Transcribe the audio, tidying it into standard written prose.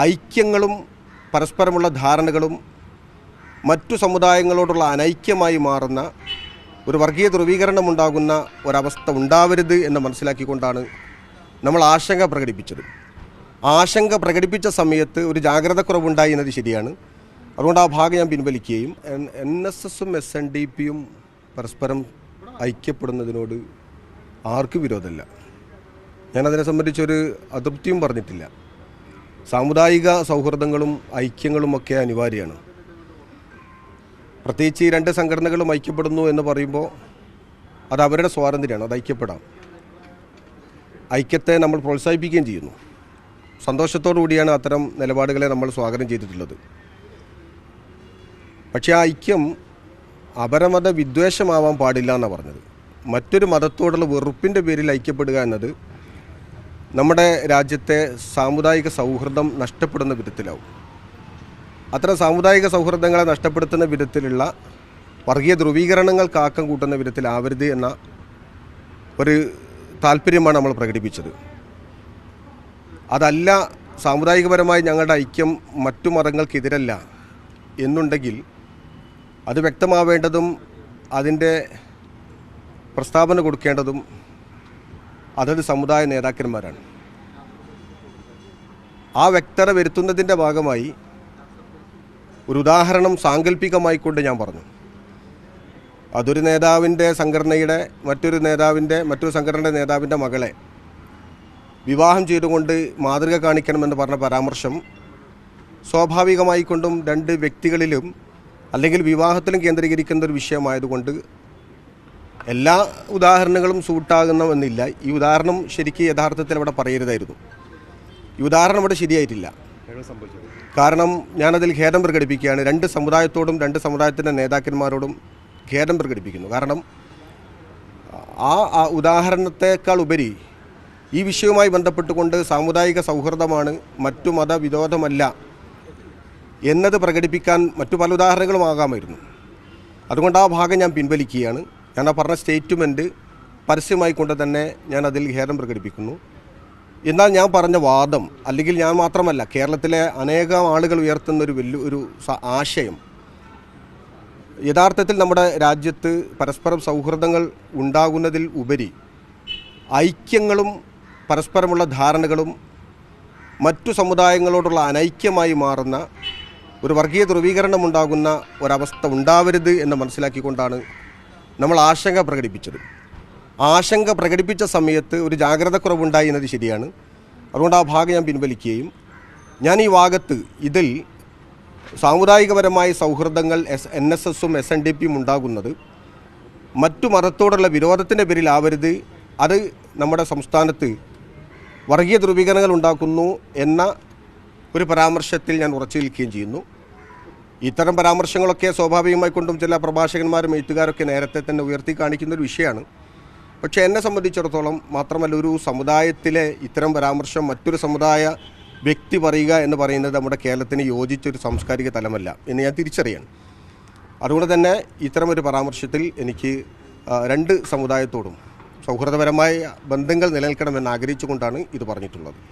ഐക്യങ്ങളും പരസ്പരമുള്ള ധാരണകളും മറ്റു സമുദായങ്ങളോടുള്ള അനൈക്യമായി മാറുന്ന ഒരു വർഗീയ ധ്രുവീകരണമുണ്ടാകുന്ന ഒരവസ്ഥ ഉണ്ടാവരുത് എന്ന് മനസ്സിലാക്കിക്കൊണ്ടാണ് നമ്മൾ ആശങ്ക പ്രകടിപ്പിച്ചത്. ആശങ്ക പ്രകടിപ്പിച്ച സമയത്ത് ഒരു ജാഗ്രത കുറവുണ്ടായി എന്നത് ശരിയാണ്. അതുകൊണ്ട് ആ ഭാഗം ഞാൻ പിൻവലിക്കുകയും NSSും SNDPയും പരസ്പരം ഐക്യപ്പെടുന്നതിനോട് ആർക്കും വിരോധമില്ല. ഞാനതിനെ സംബന്ധിച്ചൊരു അതൃപ്തിയും പറഞ്ഞിട്ടില്ല. സാമുദായിക സൗഹൃദങ്ങളും ഐക്യങ്ങളുമൊക്കെ അനിവാര്യമാണ്. പ്രത്യേകിച്ച് ഈ രണ്ട് സംഘടനകളും ഐക്യപ്പെടുന്നു എന്ന് പറയുമ്പോൾ അത് അവരുടെ സ്വാതന്ത്ര്യമാണ്, അത് ഐക്യപ്പെടാം. ഐക്യത്തെ നമ്മൾ പ്രോത്സാഹിപ്പിക്കുകയും ചെയ്യുന്നു. സന്തോഷത്തോടു കൂടിയാണ് അത്തരം നിലപാടുകളെ നമ്മൾ സ്വാഗതം ചെയ്തിട്ടുള്ളത്. പക്ഷേ ആ ഐക്യം അപരമത വിദ്വേഷമാവാൻ പാടില്ല എന്നാണ് പറഞ്ഞത്. മറ്റൊരു മതത്തോടുള്ള വെറുപ്പിൻ്റെ പേരിൽ ഐക്യപ്പെടുക എന്നത് നമ്മുടെ രാജ്യത്തെ സാമുദായിക സൗഹൃദം നഷ്ടപ്പെടുന്ന വിധത്തിലാവും. അത്തരം സാമുദായിക സൗഹൃദങ്ങളെ നഷ്ടപ്പെടുത്തുന്ന വിധത്തിലുള്ള വർഗീയ ധ്രുവീകരണങ്ങൾക്ക് ആക്കം കൂട്ടുന്ന വിധത്തിലാവരുത് എന്ന ഒരു താല്പര്യമാണ് നമ്മൾ പ്രകടിപ്പിച്ചത്. അതല്ല, സാമുദായികപരമായി ഞങ്ങളുടെ ഐക്യം മറ്റു മതങ്ങൾക്കെതിരല്ല എന്നുണ്ടെങ്കിൽ അത് വ്യക്തമാവേണ്ടതും അതിൻ്റെ പ്രസ്താവന കൊടുക്കേണ്ടതും അതത് സമുദായ നേതാക്കന്മാരാണ്. ആ വ്യക്തത വരുത്തുന്നതിൻ്റെ ഭാഗമായി ഒരു ഉദാഹരണം സാങ്കല്പികമായിക്കൊണ്ട് ഞാൻ പറഞ്ഞു. അതൊരു നേതാവിൻ്റെ സംഘടനയുടെ മറ്റൊരു സംഘടനയുടെ നേതാവിൻ്റെ മകളെ വിവാഹം ചെയ്തുകൊണ്ട് മാതൃക കാണിക്കണമെന്ന് പറഞ്ഞ പരാമർശം സ്വാഭാവികമായിക്കൊണ്ടും രണ്ട് വ്യക്തികളിലും അല്ലെങ്കിൽ വിവാഹത്തിലും കേന്ദ്രീകരിക്കുന്ന ഒരു വിഷയമായതുകൊണ്ട് എല്ലാ ഉദാഹരണങ്ങളും സൂട്ടാകുന്നമെന്നില്ല. ഈ ഉദാഹരണം ശരിക്കും യഥാർത്ഥത്തിൽ അവിടെ പറയരുതായിരുന്നു. ഈ ഉദാഹരണം അവിടെ ശരിയായിട്ടില്ല. കാരണം ഞാനതിൽ ഖേദം പ്രകടിപ്പിക്കുകയാണ്. രണ്ട് സമുദായത്തോടും രണ്ട് സമുദായത്തിൻ്റെ നേതാക്കന്മാരോടും ഖേദം പ്രകടിപ്പിക്കുന്നു. കാരണം ആ ഉദാഹരണത്തെക്കാൾ ഉപരി ഈ വിഷയവുമായി ബന്ധപ്പെട്ടുകൊണ്ട് സാമുദായിക സൗഹൃദമാണ്, മറ്റു മതവിരോധമല്ല എന്നത് പ്രകടിപ്പിക്കാൻ മറ്റു പല ഉദാഹരണങ്ങളും ആകാമായിരുന്നു. അതുകൊണ്ട് ആ ഭാഗം ഞാൻ പിൻവലിക്കുകയാണ്. ഞാൻ ആ പറഞ്ഞ സ്റ്റേറ്റ്മെൻറ്റ് പരസ്യമായിക്കൊണ്ട് തന്നെ ഞാൻ അതിൽ ഖേദം പ്രകടിപ്പിക്കുന്നു. എന്നാൽ ഞാൻ പറഞ്ഞ വാദം, അല്ലെങ്കിൽ ഞാൻ മാത്രമല്ല, കേരളത്തിലെ അനേകം ആളുകൾ ഉയർത്തുന്നൊരു വലിയൊരു ആശയം, യഥാർത്ഥത്തിൽ നമ്മുടെ രാജ്യത്ത് പരസ്പരം സൗഹൃദങ്ങൾ ഉണ്ടാകുന്നതിൽ ഉപരി ഐക്യങ്ങളും പരസ്പരമുള്ള ധാരണകളും മറ്റു സമുദായങ്ങളോടുള്ള അനൈക്യമായി മാറുന്ന ഒരു വർഗീയ ധ്രുവീകരണമുണ്ടാകുന്ന ഒരവസ്ഥ ഉണ്ടാവരുത് എന്ന് മനസ്സിലാക്കിക്കൊണ്ടാണ് നമ്മൾ ആശങ്ക പ്രകടിപ്പിച്ചത്. ആശങ്ക പ്രകടിപ്പിച്ച സമയത്ത് ഒരു ജാഗ്രത കുറവുണ്ടായി എന്നത് ശരിയാണ്. അതുകൊണ്ട് ആ ഭാഗം ഞാൻ പിൻവലിക്കുകയും ഞാൻ ഈ ഭാഗത്ത് ഇതിൽ സാമുദായികപരമായ സൗഹൃദങ്ങൾ NSSും SNDPയും ഉണ്ടാകുന്നത് മറ്റു മതത്തോടുള്ള വിരോധത്തിൻ്റെ പേരിലാവരുത്, അത് നമ്മുടെ സംസ്ഥാനത്ത് വർഗീയ ധ്രുവീകരണങ്ങൾ ഉണ്ടാക്കുന്നു എന്ന ഒരു പരാമർശത്തിൽ ഞാൻ ഉറച്ചു നിൽക്കുകയും ചെയ്യുന്നു. ഇത്തരം പരാമർശങ്ങളൊക്കെ സ്വാഭാവികമായി കൊണ്ടും ചില പ്രഭാഷകന്മാരും എഴുത്തുകാരൊക്കെ നേരത്തെ തന്നെ ഉയർത്തി കാണിക്കുന്ന ഒരു വിഷയമാണ്. പക്ഷേ എന്നെ സംബന്ധിച്ചിടത്തോളം, മാത്രമല്ല, ഒരു സമുദായത്തിലെ ഇത്തരം പരാമർശം മറ്റൊരു സമുദായ വ്യക്തി പറയുക എന്ന് പറയുന്നത് നമ്മുടെ കേരളത്തിന് യോജിച്ചൊരു സാംസ്കാരിക തലമല്ല എന്ന് ഞാൻ തിരിച്ചറിയാണ്. അതുകൊണ്ട് തന്നെ ഇത്തരമൊരു പരാമർശത്തിൽ എനിക്ക് രണ്ട് സമുദായത്തോടും സൗഹൃദപരമായ ബന്ധങ്ങൾ നിലനിൽക്കണമെന്ന് ആഗ്രഹിച്ചുകൊണ്ടാണ് ഇത് പറഞ്ഞിട്ടുള്ളത്.